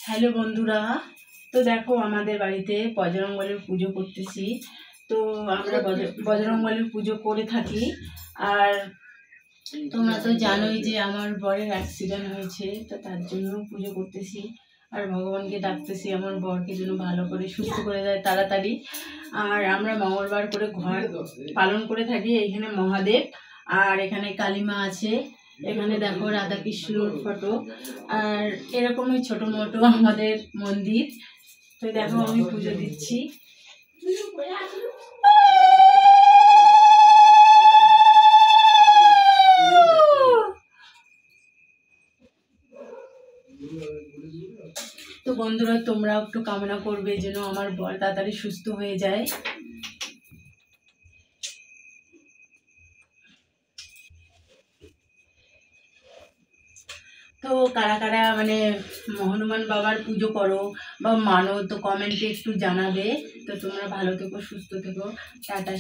Hello বন্ধুরা, তো দেখো আমাদের বাড়িতে বজরংবলীর পুজো করতেছি। তো আমরা বজরংবলীর পুজো করে থাকি। আর তোমরা তো জানোই যে আমার বরের অ্যাক্সিডেন্ট হয়েছে, তো তার জন্য পুজো করতেছি আর ভগবানকে ডাকতেছি আমার বরকে যেন ভালো করে সুস্থ করে দেয় তাড়াতাড়ি। আর আমরা মঙ্গলবার করে ঘর পালন করে থাকি। এইখানে মহাদেব আর এখানে কালীমা আছে, এখানে দেখো রাধাকৃষ্ণর ফটো, আর এরকমই ছোট মোটো আমাদের মন্দির। তো দেখো আমি পুজো দিচ্ছি। তো বন্ধুরা, তোমরা একটু কামনা করবে যেন আমার বর তাড়াতাড়ি সুস্থ হয়ে যায়। তো কারা কারা মানে হনুমান বাবার পুজো করো বা মানো, তো কমেন্টে একটু জানাবে। তো তোমরা ভালো থেকো, সুস্থ থেকো, টাটা।